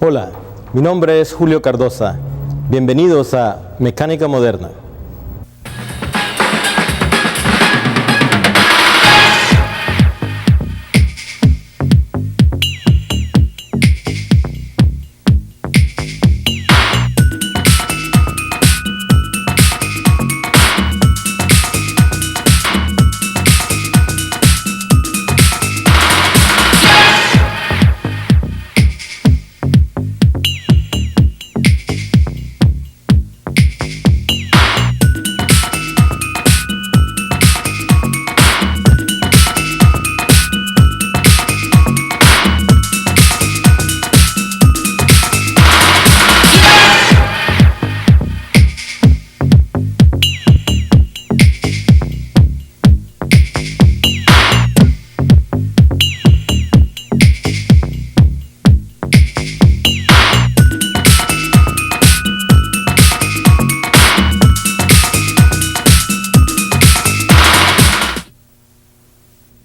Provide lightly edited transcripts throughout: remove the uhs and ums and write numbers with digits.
Hola, mi nombre es Julio Cardosa. Bienvenidos a Mecánica Moderna.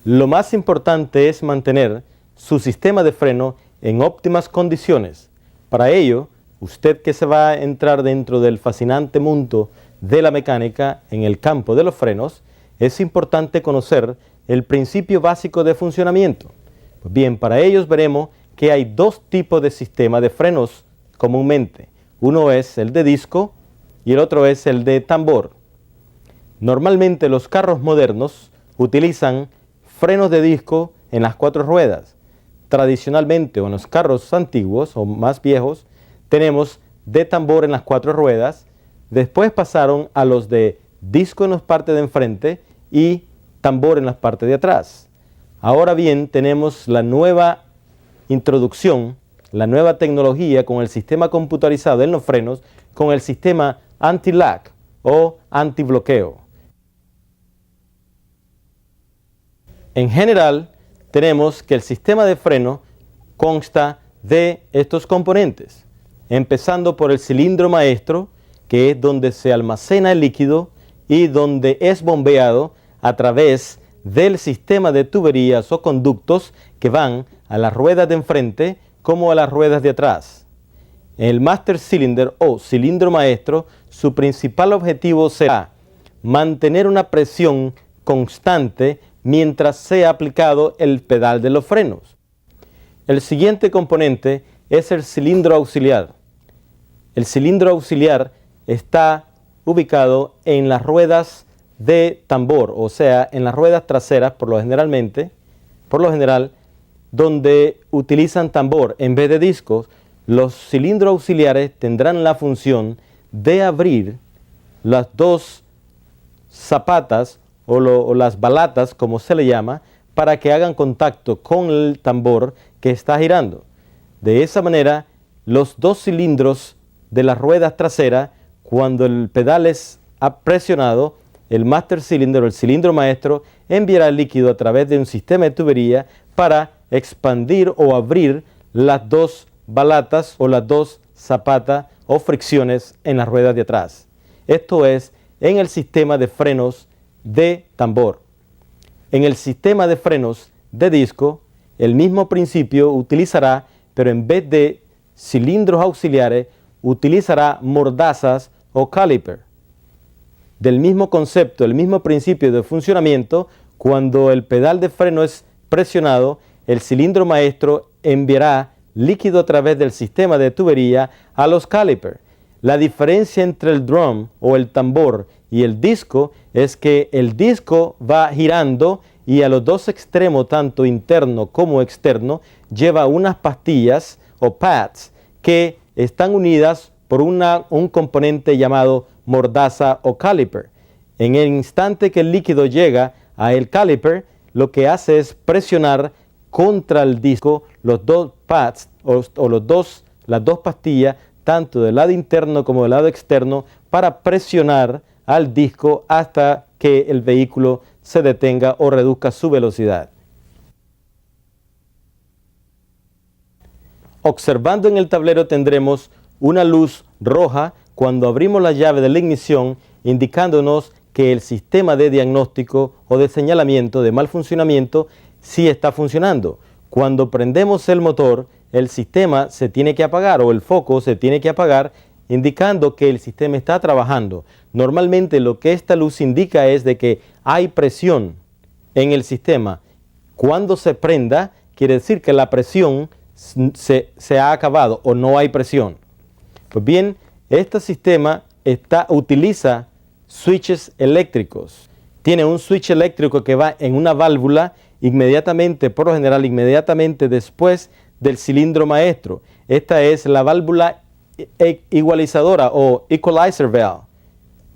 Lo más importante es mantener su sistema de freno en óptimas condiciones. Para ello, usted que se va a entrar dentro del fascinante mundo de la mecánica en el campo de los frenos, es importante conocer el principio básico de funcionamiento. Pues bien, para ellos veremos que hay dos tipos de sistema de frenos comúnmente. Uno es el de disco y el otro es el de tambor. Normalmente los carros modernos utilizan frenos de disco en las 4 ruedas. Tradicionalmente, en los carros antiguos o más viejos, tenemos de tambor en las 4 ruedas. Después pasaron a los de disco en las partes de enfrente y tambor en las partes de atrás. Ahora bien, tenemos la nueva introducción, la nueva tecnología con el sistema computarizado en los frenos, con el sistema anti-lag o antibloqueo. En general, tenemos que el sistema de freno consta de estos componentes, empezando por el cilindro maestro, que es donde se almacena el líquido y donde es bombeado a través del sistema de tuberías o conductos que van a las ruedas de enfrente como a las ruedas de atrás. El master cylinder o cilindro maestro, su principal objetivo será mantener una presión constante mientras sea aplicado el pedal de los frenos. El siguiente componente es el cilindro auxiliar. El cilindro auxiliar está ubicado en las ruedas de tambor, o sea, en las ruedas traseras por lo general, donde utilizan tambor en vez de discos. Los cilindros auxiliares tendrán la función de abrir las dos zapatas o las balatas, como se le llama, para que hagan contacto con el tambor que está girando. De esa manera, los dos cilindros de las ruedas traseras, cuando el pedal es presionado, el master cylinder o el cilindro maestro enviará el líquido a través de un sistema de tubería para expandir o abrir las dos balatas o las dos zapatas o fricciones en las ruedas de atrás. Esto es en el sistema de frenos de tambor. En el sistema de frenos de disco, el mismo principio utilizará, pero en vez de cilindros auxiliares, utilizará mordazas o caliper. Del mismo concepto, el mismo principio de funcionamiento, cuando el pedal de freno es presionado, el cilindro maestro enviará líquido a través del sistema de tubería a los caliper. La diferencia entre el drum o el tambor y el disco es que el disco va girando y a los dos extremos, tanto interno como externo, lleva unas pastillas o pads que están unidas por un componente llamado mordaza o caliper. En el instante que el líquido llega a el caliper, lo que hace es presionar contra el disco los dos pads o las dos pastillas, tanto del lado interno como del lado externo, para presionar al disco hasta que el vehículo se detenga o reduzca su velocidad. Observando en el tablero tendremos una luz roja cuando abrimos la llave de la ignición, indicándonos que el sistema de diagnóstico o de señalamiento de mal funcionamiento sí está funcionando. Cuando prendemos el motor, el sistema se tiene que apagar o el foco se tiene que apagar, indicando que el sistema está trabajando. Normalmente lo que esta luz indica es de que hay presión en el sistema. Cuando se prenda, quiere decir que la presión se ha acabado o no hay presión. Pues bien, este sistema utiliza switches eléctricos. Tiene un switch eléctrico que va en una válvula inmediatamente, por lo general, inmediatamente después del cilindro maestro. Esta es la válvula igualizadora o equalizer valve.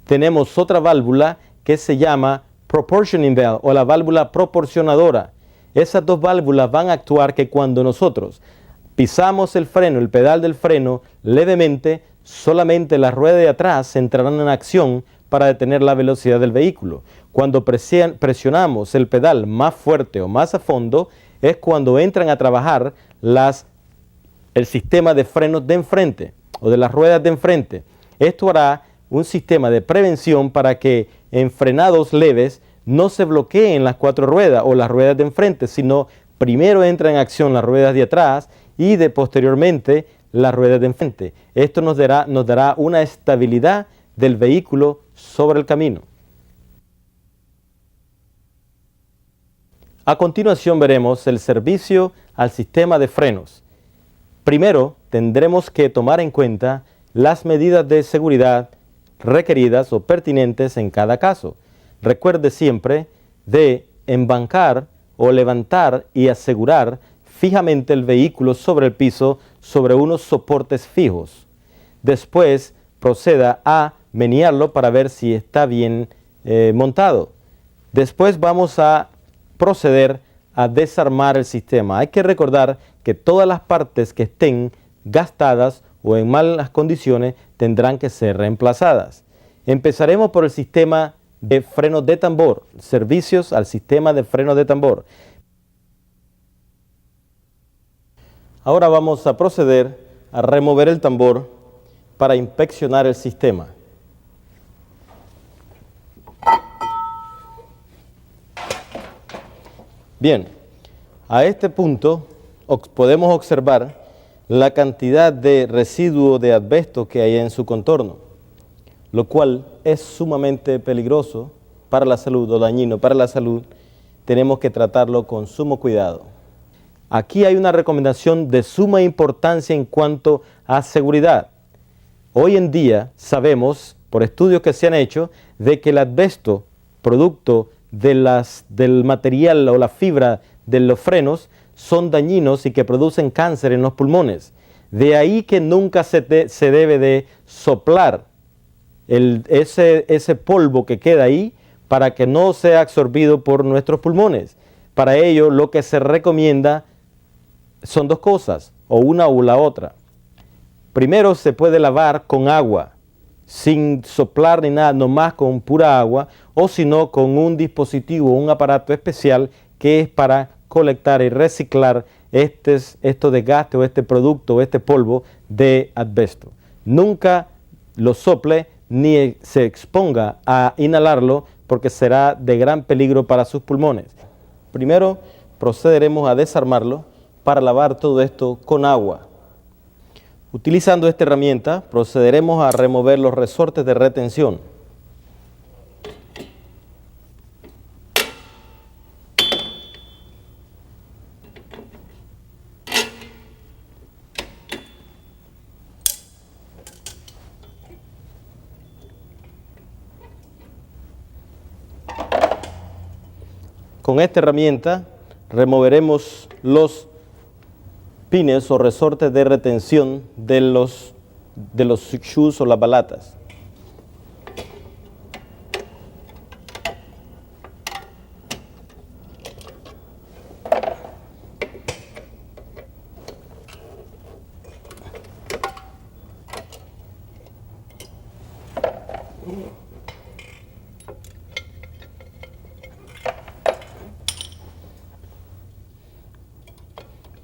Tenemos otra válvula que se llama proportioning valve o la válvula proporcionadora. Esas dos válvulas van a actuar que cuando nosotros pisamos el freno, el pedal del freno levemente, solamente la rueda de atrás entrarán en acción para detener la velocidad del vehículo. Cuando presionamos el pedal más fuerte o más a fondo, es cuando entran a trabajar el sistema de frenos de enfrente o de las ruedas de enfrente. Esto hará un sistema de prevención para que en frenados leves no se bloqueen las cuatro ruedas o las ruedas de enfrente, sino primero entran en acción las ruedas de atrás y posteriormente las ruedas de enfrente. Esto nos dará una estabilidad del vehículo sobre el camino. A continuación veremos el servicio al sistema de frenos. Primero tendremos que tomar en cuenta las medidas de seguridad requeridas o pertinentes en cada caso. Recuerde siempre de embancar o levantar y asegurar fijamente el vehículo sobre el piso sobre unos soportes fijos. Después proceda a menearlo para ver si está bien montado. Después vamos a proceder a desarmar el sistema. Hay que recordar que todas las partes que estén gastadas o en malas condiciones tendrán que ser reemplazadas. Empezaremos por el sistema de frenos de tambor, servicios al sistema de frenos de tambor. Ahora vamos a proceder a remover el tambor para inspeccionar el sistema. Bien, a este punto podemos observar la cantidad de residuo de asbesto que hay en su contorno, lo cual es sumamente peligroso para la salud o dañino para la salud. Tenemos que tratarlo con sumo cuidado. Aquí hay una recomendación de suma importancia en cuanto a seguridad. Hoy en día sabemos, por estudios que se han hecho, de que el asbesto, producto del material o la fibra de los frenos, son dañinos y que producen cáncer en los pulmones. De ahí que nunca se debe de soplar ese polvo que queda ahí para que no sea absorbido por nuestros pulmones. Para ello lo que se recomienda son dos cosas, o una o la otra. Primero se puede lavar con agua, sin soplar ni nada, nomás con pura agua, o si no con un dispositivo, un aparato especial que es para colectar y reciclar estos desgastes o este producto o este polvo de asbesto. Nunca lo sople ni se exponga a inhalarlo porque será de gran peligro para sus pulmones. Primero procederemos a desarmarlo para lavar todo esto con agua. Utilizando esta herramienta procederemos a remover los resortes de retención. Con esta herramienta removeremos los pines o resortes de retención de los shoes o las balatas.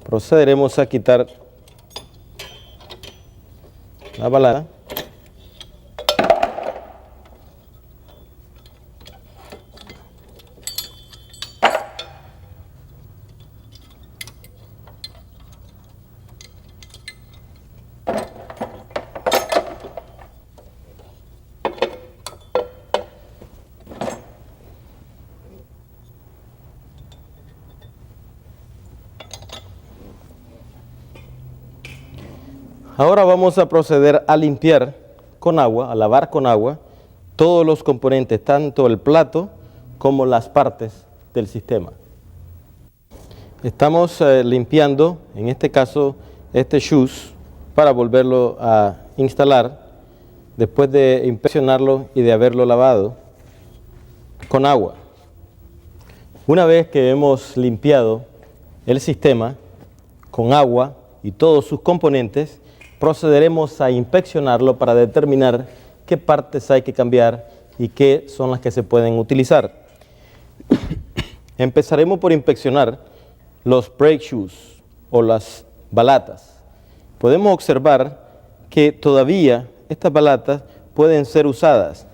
Procederemos a quitar la balata. Ahora vamos a proceder a limpiar con agua, a lavar con agua, todos los componentes, tanto el plato como las partes del sistema. Estamos limpiando, en este caso, este shoes para volverlo a instalar después de inspeccionarlo y de haberlo lavado con agua. Una vez que hemos limpiado el sistema con agua y todos sus componentes, procederemos a inspeccionarlo para determinar qué partes hay que cambiar y qué son las que se pueden utilizar. Empezaremos por inspeccionar los brake shoes o las balatas. Podemos observar que todavía estas balatas pueden ser usadas.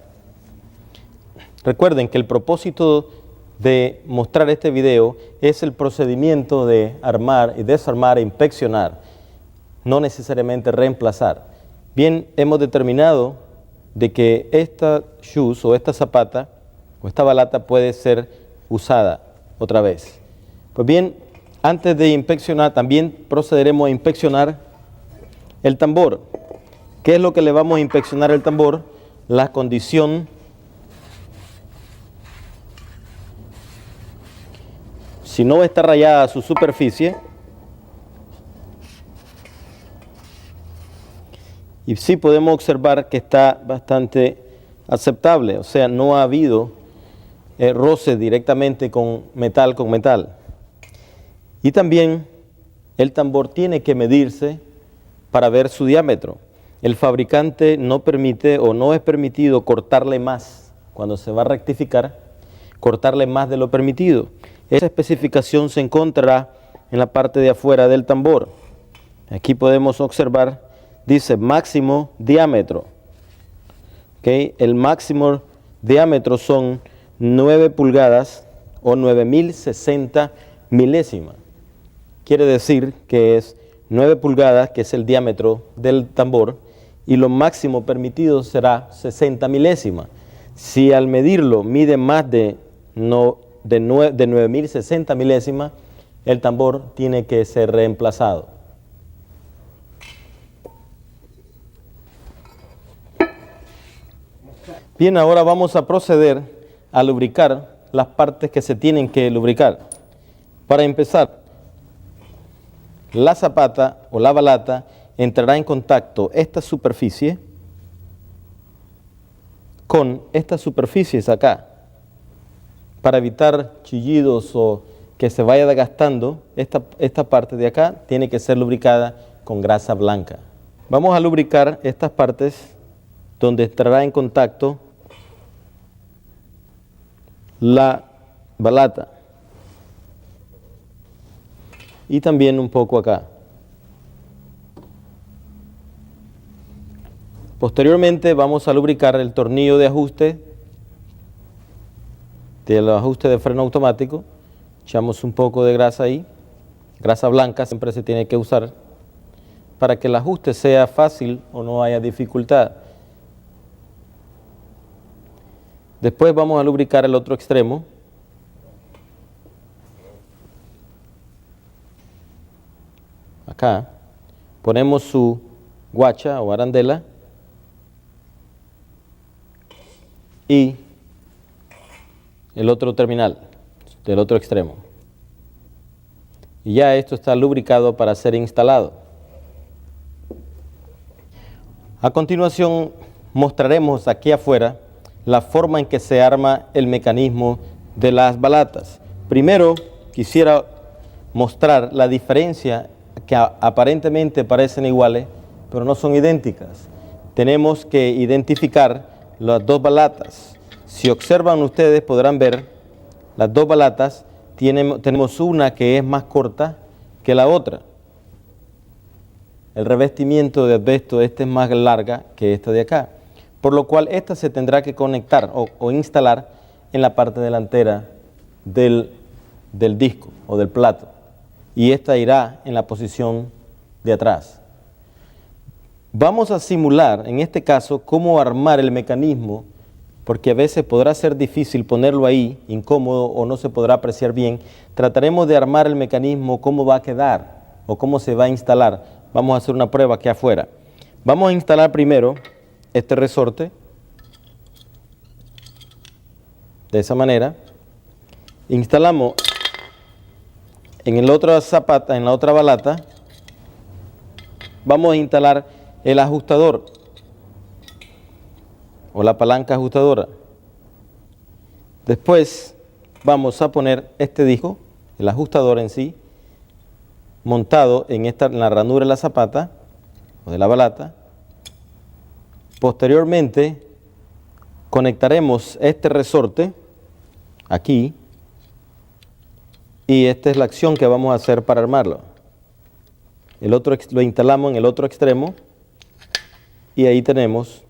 Recuerden que el propósito de mostrar este video es el procedimiento de armar y desarmar e inspeccionar, no necesariamente reemplazar. Bien, hemos determinado de que esta shoes o esta zapata o esta balata puede ser usada otra vez. Pues bien, antes de inspeccionar, también procederemos a inspeccionar el tambor. ¿Qué es lo que le vamos a inspeccionar al tambor? La condición si no está rayada su superficie. Y sí podemos observar que está bastante aceptable, o sea, no ha habido roce directamente con metal. Y también el tambor tiene que medirse para ver su diámetro. El fabricante no permite o no es permitido cortarle más, cuando se va a rectificar, cortarle más de lo permitido. Esa especificación se encontrará en la parte de afuera del tambor. Aquí podemos observar. Dice máximo diámetro. ¿Okay? El máximo diámetro son 9 pulgadas o 9060 milésimas. Quiere decir que es 9 pulgadas, que es el diámetro del tambor, y lo máximo permitido será 60 milésimas. Si al medirlo mide más de 9060 milésimas, el tambor tiene que ser reemplazado. Bien, ahora vamos a proceder a lubricar las partes que se tienen que lubricar. Para empezar, la zapata o la balata entrará en contacto esta superficie con estas superficies acá. Para evitar chillidos o que se vaya desgastando, esta parte de acá tiene que ser lubricada con grasa blanca. Vamos a lubricar estas partes donde entrará en contacto la balata y también un poco acá. Posteriormente vamos a lubricar el tornillo de ajuste del ajuste de freno automático. Echamos un poco de grasa ahí, grasa blanca siempre se tiene que usar para que el ajuste sea fácil o no haya dificultad. Después vamos a lubricar el otro extremo. Acá ponemos su guacha o arandela y el otro terminal del otro extremo. Y ya esto está lubricado para ser instalado. A continuación mostraremos aquí afuera la forma en que se arma el mecanismo de las balatas. Primero quisiera mostrar la diferencia que aparentemente parecen iguales, pero no son idénticas. Tenemos que identificar las dos balatas. Si observan ustedes podrán ver las dos balatas, tenemos una que es más corta que la otra. El revestimiento de asbesto, esta es más larga que esta de acá, por lo cual esta se tendrá que conectar o instalar en la parte delantera del disco o del plato, y esta irá en la posición de atrás. Vamos a simular, en este caso, cómo armar el mecanismo, porque a veces podrá ser difícil ponerlo ahí, incómodo o no se podrá apreciar bien. Trataremos de armar el mecanismo, cómo va a quedar o cómo se va a instalar. Vamos a hacer una prueba aquí afuera. Vamos a instalar primero este resorte, de esa manera. Instalamos en el otro zapata, en la otra balata, vamos a instalar el ajustador o la palanca ajustadora. Después vamos a poner este disco, el ajustador en sí, montado en la ranura de la zapata o de la balata. Posteriormente conectaremos este resorte aquí y esta es la acción que vamos a hacer para armarlo. El otro lo instalamos en el otro extremo y ahí tenemos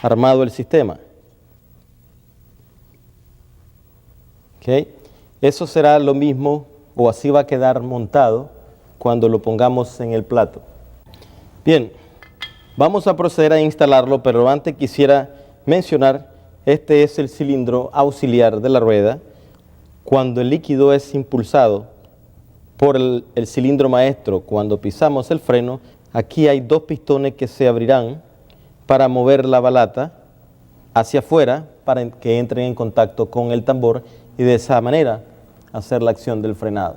armado el sistema. ¿Okay? Eso será lo mismo o así va a quedar montado cuando lo pongamos en el plato. Bien, vamos a proceder a instalarlo, pero antes quisiera mencionar, este es el cilindro auxiliar de la rueda. Cuando el líquido es impulsado por el cilindro maestro, cuando pisamos el freno, aquí hay dos pistones que se abrirán para mover la balata hacia afuera para que entren en contacto con el tambor y de esa manera hacer la acción del frenado.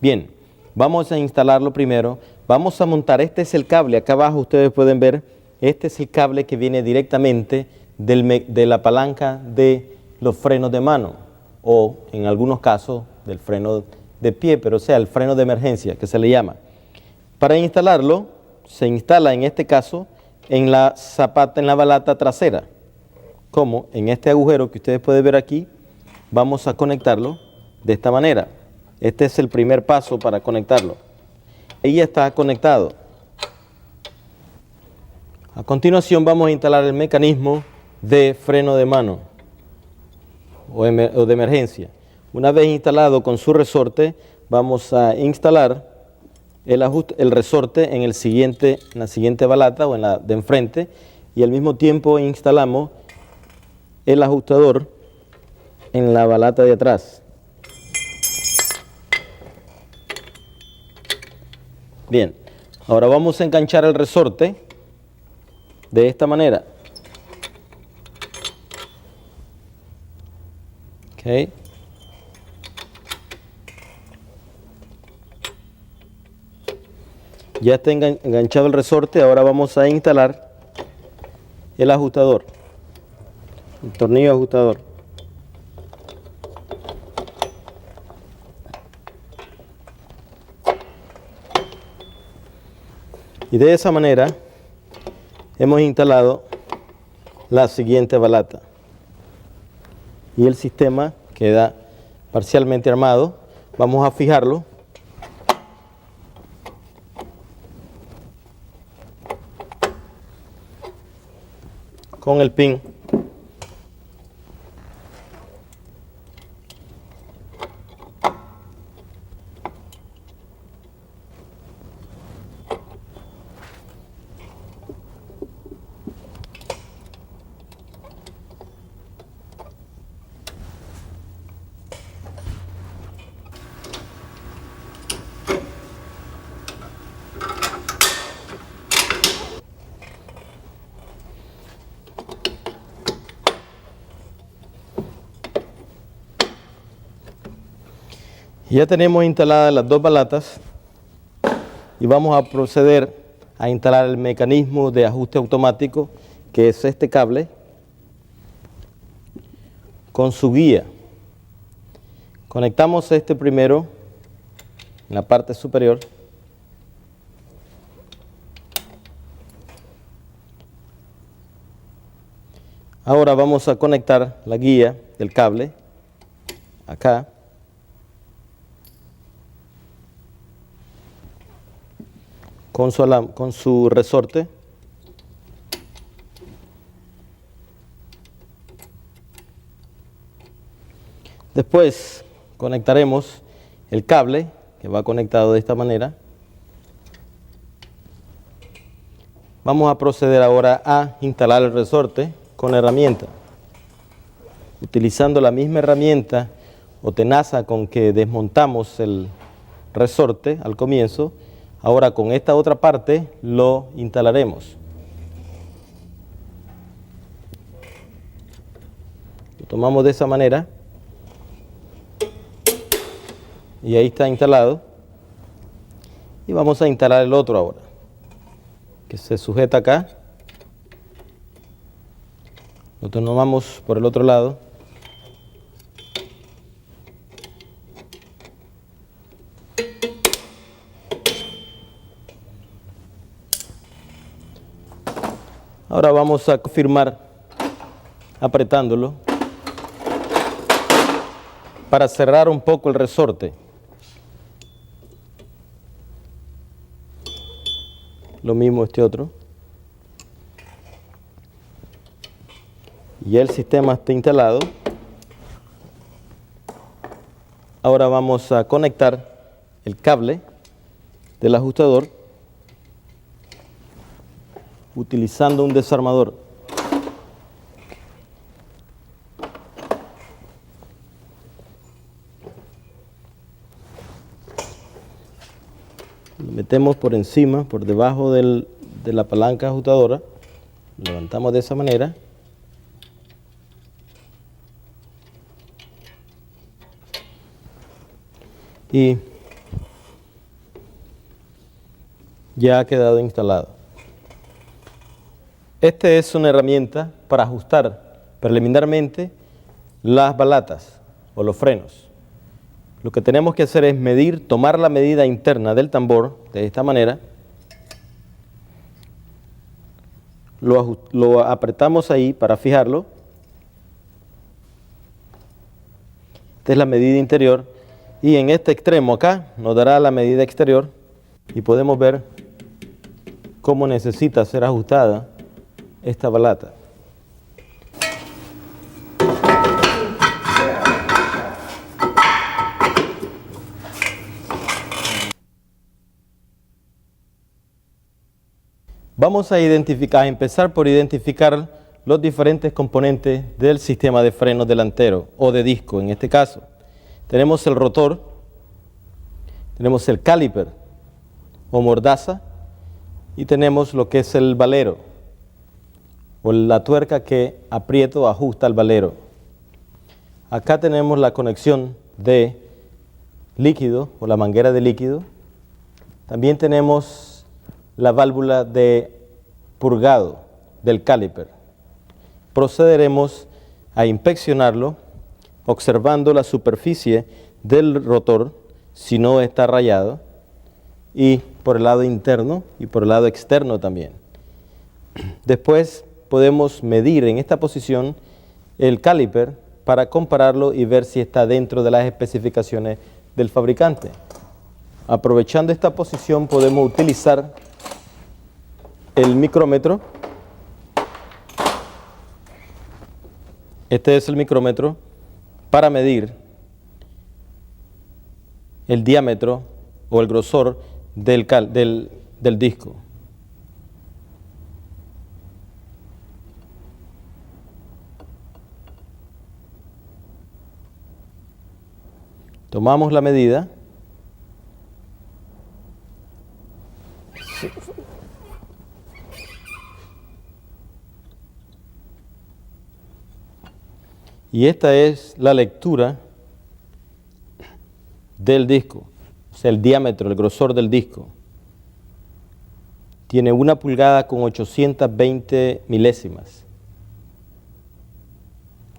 Bien, vamos a instalarlo primero. Vamos a montar, este es el cable, acá abajo ustedes pueden ver, este es el cable que viene directamente de la palanca de los frenos de mano o en algunos casos del freno de pie, pero o sea, el freno de emergencia que se le llama. Para instalarlo, se instala en este caso en la zapata, en la balata trasera, como en este agujero que ustedes pueden ver aquí. Vamos a conectarlo de esta manera. Este es el primer paso para conectarlo. Ahí ya está conectado. A continuación vamos a instalar el mecanismo de freno de mano o de emergencia. Una vez instalado con su resorte, vamos a instalar el resorte en la siguiente balata o en la de enfrente y al mismo tiempo instalamos el ajustador en la balata de atrás. Bien, ahora vamos a enganchar el resorte de esta manera. Okay. Ya está enganchado el resorte, ahora vamos a instalar el ajustador, el tornillo ajustador. Y de esa manera hemos instalado la siguiente balata. Y el sistema queda parcialmente armado. Vamos a fijarlo. Con el pin. Ya tenemos instaladas las dos balatas y vamos a proceder a instalar el mecanismo de ajuste automático, que es este cable con su guía. Conectamos este primero en la parte superior. Ahora vamos a conectar la guía del cable acá. Con su resorte. Después conectaremos el cable que va conectado de esta manera. Vamos a proceder ahora a instalar el resorte con la herramienta. Utilizando la misma herramienta o tenaza con que desmontamos el resorte al comienzo, ahora con esta otra parte lo instalaremos. Lo tomamos de esa manera y ahí está instalado. Y vamos a instalar el otro ahora, que se sujeta acá. Lo tomamos por el otro lado. Ahora vamos a confirmar apretándolo para cerrar un poco el resorte. Lo mismo este otro. Ya el sistema está instalado. Ahora vamos a conectar el cable del ajustador utilizando un desarmador. Lo metemos por encima, por debajo de la palanca ajustadora. Lo levantamos de esa manera. Y ya ha quedado instalado. Esta es una herramienta para ajustar preliminarmente las balatas o los frenos. Lo que tenemos que hacer es medir, tomar la medida interna del tambor de esta manera. Lo apretamos ahí para fijarlo. Esta es la medida interior. Y en este extremo acá nos dará la medida exterior. Y podemos ver cómo necesita ser ajustada esta balata. Vamos a empezar por identificar los diferentes componentes del sistema de frenos delantero o de disco en este caso. Tenemos el rotor, tenemos el caliper o mordaza y tenemos lo que es el valero o la tuerca que aprieta o ajusta el valero. Acá tenemos la conexión de líquido o la manguera de líquido. También tenemos la válvula de purgado del caliper. Procederemos a inspeccionarlo observando la superficie del rotor si no está rayado y por el lado interno y por el lado externo también. Después podemos medir en esta posición el caliper para compararlo y ver si está dentro de las especificaciones del fabricante. Aprovechando esta posición podemos utilizar el micrómetro. Este es el micrómetro para medir el diámetro o el grosor del disco. Tomamos la medida. Y esta es la lectura del disco, o sea, el diámetro, el grosor del disco. Tiene 1 pulgada con 820 milésimas.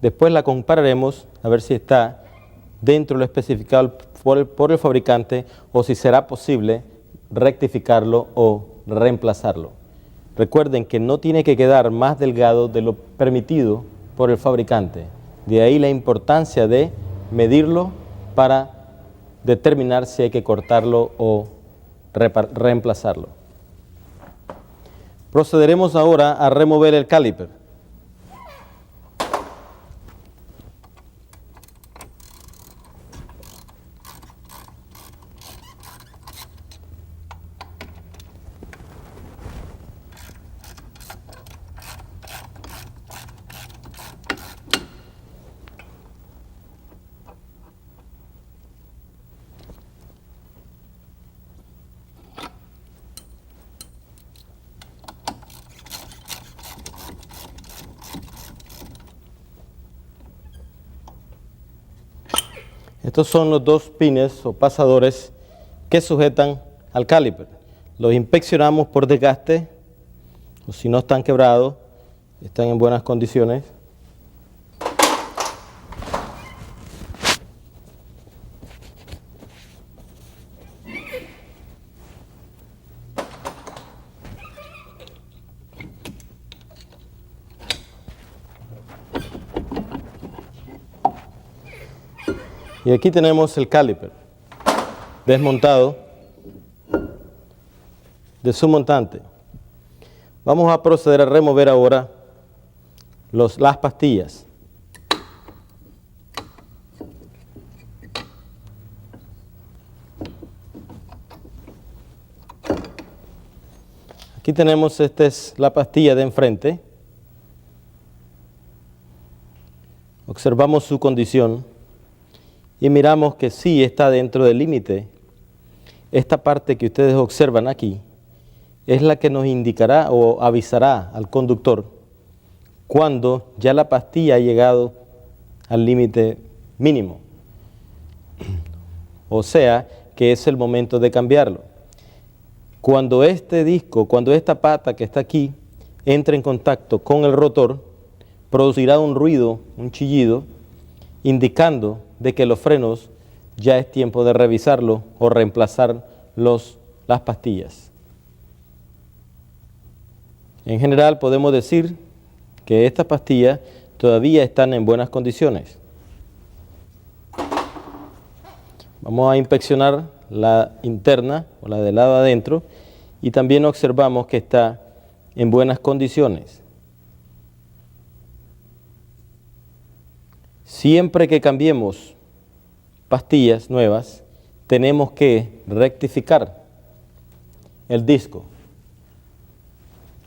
Después la compararemos a ver si está dentro de lo especificado por el fabricante o si será posible rectificarlo o reemplazarlo. Recuerden que no tiene que quedar más delgado de lo permitido por el fabricante. De ahí la importancia de medirlo para determinar si hay que cortarlo o reemplazarlo. Procederemos ahora a remover el caliper. Estos son los dos pines o pasadores que sujetan al caliper. Los inspeccionamos por desgaste, o si no están quebrados, están en buenas condiciones. Y aquí tenemos el caliper desmontado de su montante. Vamos a proceder a remover ahora las pastillas. Aquí tenemos, esta es la pastilla de enfrente. Observamos su condición y miramos que sí está dentro del límite. Esta parte que ustedes observan aquí es la que nos indicará o avisará al conductor cuando ya la pastilla ha llegado al límite mínimo. O sea, que es el momento de cambiarlo. Cuando este disco, cuando esta pata que está aquí entre en contacto con el rotor, producirá un ruido, un chillido, indicando de que los frenos ya es tiempo de revisarlo o reemplazar las pastillas. En general podemos decir que estas pastillas todavía están en buenas condiciones. Vamos a inspeccionar la interna o la del lado adentro y también observamos que está en buenas condiciones. Siempre que cambiemos pastillas nuevas, tenemos que rectificar el disco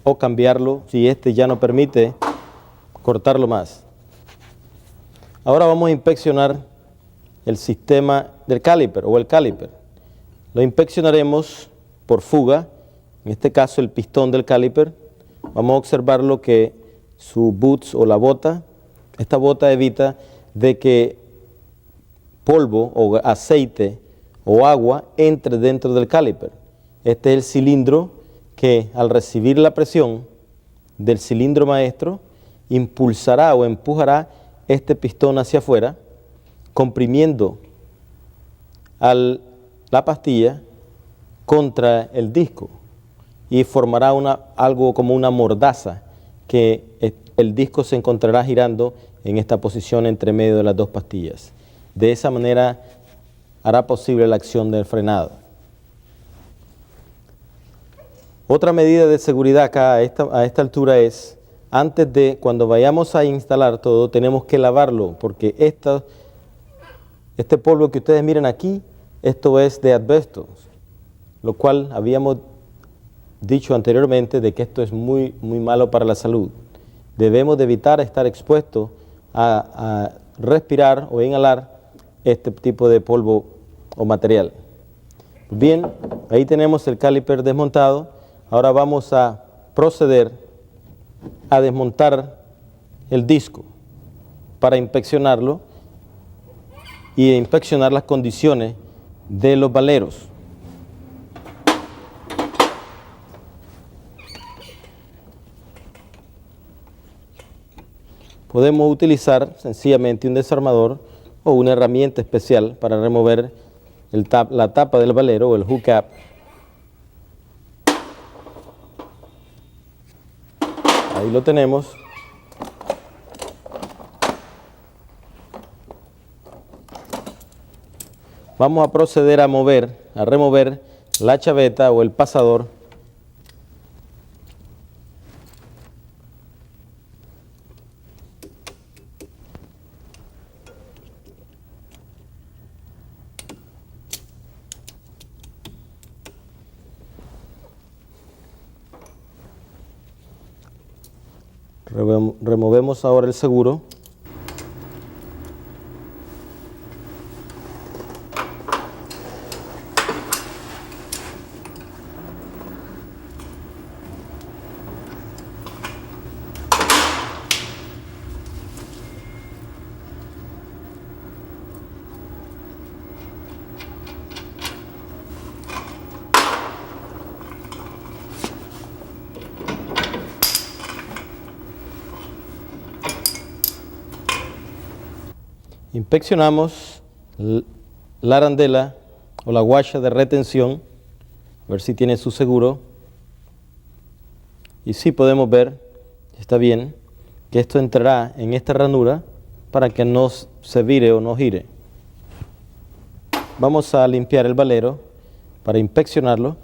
o cambiarlo si este ya no permite cortarlo más. Ahora vamos a inspeccionar el sistema del caliper o el caliper. Lo inspeccionaremos por fuga, en este caso el pistón del caliper. Vamos a observar lo que su boots o la bota, esta bota evita de que polvo o aceite o agua entre dentro del caliper. Este es el cilindro que al recibir la presión del cilindro maestro impulsará o empujará este pistón hacia afuera, comprimiendo la pastilla contra el disco y formará algo como una mordaza que el disco se encontrará girando en esta posición entre medio de las dos pastillas. De esa manera hará posible la acción del frenado. Otra medida de seguridad acá a esta altura es, antes de, cuando vayamos a instalar todo, tenemos que lavarlo, porque este polvo que ustedes miran aquí, esto es de asbesto, lo cual habíamos dicho anteriormente de que esto es muy, muy malo para la salud. Debemos de evitar estar expuestos a respirar o inhalar este tipo de polvo o material. Bien, ahí tenemos el caliper desmontado. Ahora vamos a proceder a desmontar el disco para inspeccionarlo y inspeccionar las condiciones de los valeros. Podemos utilizar sencillamente un desarmador o una herramienta especial para remover la tapa del valero o el hook cap. Ahí lo tenemos. Vamos a proceder a remover la chaveta o el pasador. Removemos ahora el seguro. Inspeccionamos la arandela o la guacha de retención, a ver si tiene su seguro. Y sí podemos ver, está bien, que esto entrará en esta ranura para que no se vire o no gire. Vamos a limpiar el valero para inspeccionarlo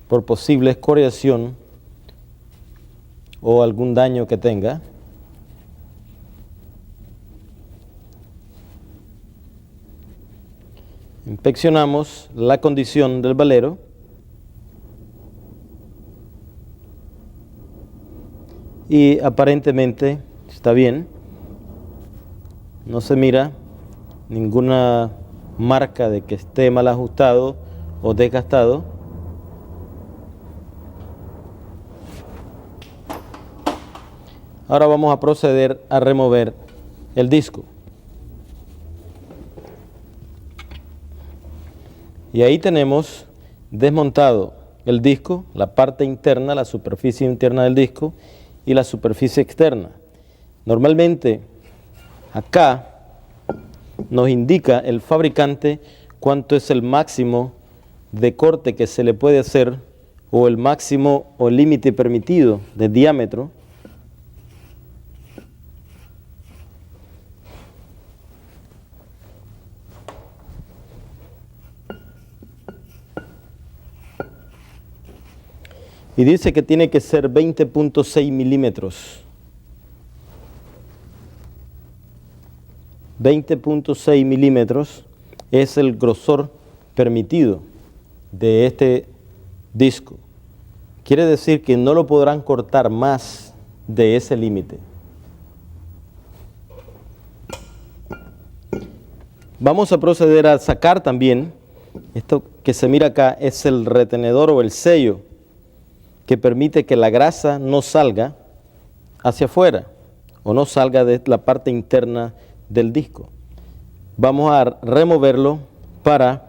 por posible escoriación o algún daño que tenga. Inspeccionamos la condición del valero. Y aparentemente está bien. No se mira ninguna marca de que esté mal ajustado o desgastado. Ahora vamos a proceder a remover el disco. Y ahí tenemos desmontado el disco, la parte interna, la superficie interna del disco y la superficie externa. Normalmente acá nos indica el fabricante cuánto es el máximo de corte que se le puede hacer o el máximo o límite permitido de diámetro. Y dice que tiene que ser 20.6 milímetros. 20.6 milímetros es el grosor permitido de este disco. Quiere decir que no lo podrán cortar más de ese límite. Vamos a proceder a sacar también, esto que se mira acá es el retenedor o el sello que permite que la grasa no salga hacia afuera o no salga de la parte interna del disco. Vamos a removerlo para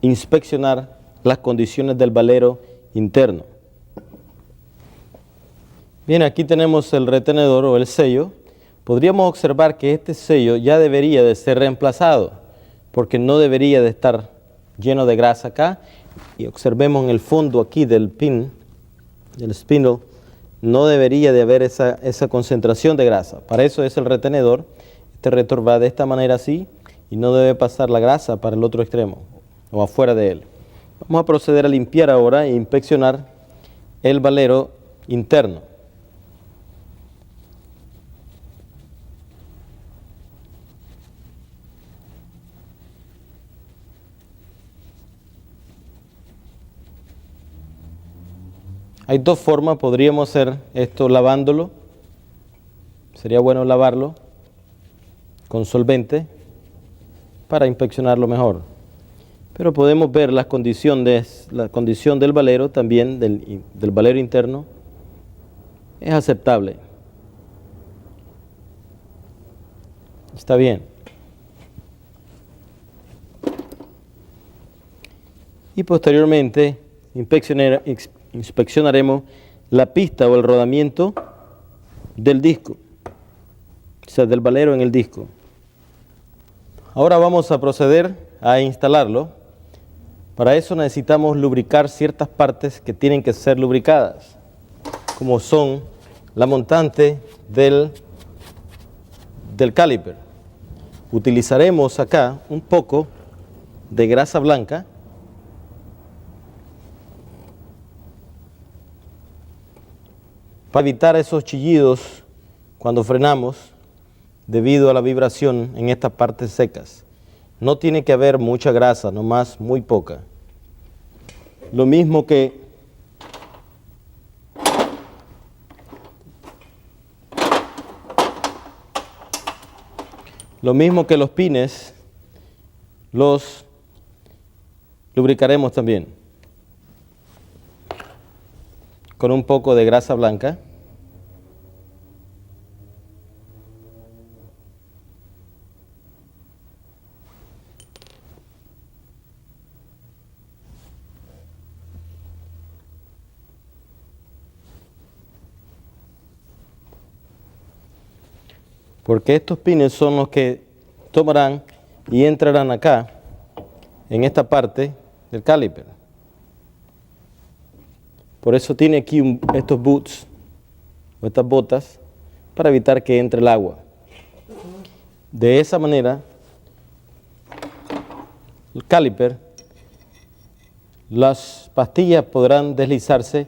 inspeccionar las condiciones del valero interno. Bien, aquí tenemos el retenedor o el sello. Podríamos observar que este sello ya debería de ser reemplazado porque no debería de estar lleno de grasa acá. Y observemos en el fondo aquí del pin, del spindle, no debería de haber esa concentración de grasa. Para eso es el retenedor. Este retor va de esta manera así y no debe pasar la grasa para el otro extremo o afuera de él. Vamos a proceder a limpiar ahora e inspeccionar el valero interno. Hay dos formas, podríamos hacer esto lavándolo. Sería bueno lavarlo con solvente para inspeccionarlo mejor. Pero podemos ver la condición del valero también, del valero interno, es aceptable. Está bien. Y posteriormente inspeccionaremos la pista o el rodamiento del disco, o sea, del valero en el disco. Ahora vamos a proceder a instalarlo. Para eso necesitamos lubricar ciertas partes que tienen que ser lubricadas, como son la montante del caliper. Utilizaremos acá un poco de grasa blanca para evitar esos chillidos cuando frenamos debido a la vibración en estas partes secas. No tiene que haber mucha grasa, nomás muy poca. Lo mismo que los pines, los lubricaremos también con un poco de grasa blanca. Porque estos pines son los que tomarán y entrarán acá, en esta parte del caliper. Por eso tiene aquí estos boots, o estas botas, para evitar que entre el agua. De esa manera, el caliper, las pastillas podrán deslizarse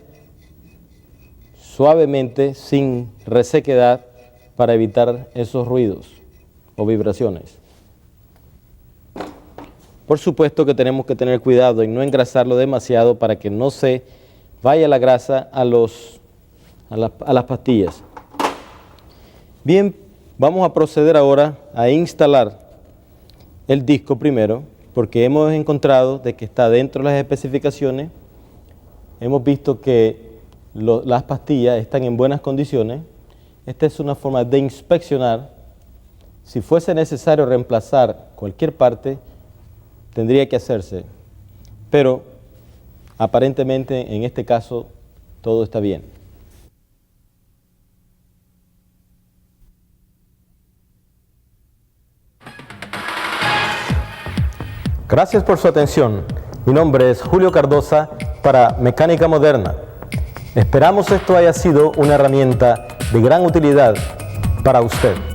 suavemente, sin resequedad, para evitar esos ruidos o vibraciones. Por supuesto que tenemos que tener cuidado en no engrasarlo demasiado para que no se vaya la grasa a las pastillas. Bien, vamos a proceder ahora a instalar el disco primero, porque hemos encontrado de que está dentro de las especificaciones. Hemos visto que las pastillas están en buenas condiciones. Esta es una forma de inspeccionar. Si fuese necesario reemplazar cualquier parte, tendría que hacerse, pero aparentemente en este caso todo está bien. Gracias por su atención. Mi nombre es Julio Cardosa para Mecánica Moderna. Esperamos esto haya sido una herramienta de gran utilidad para usted.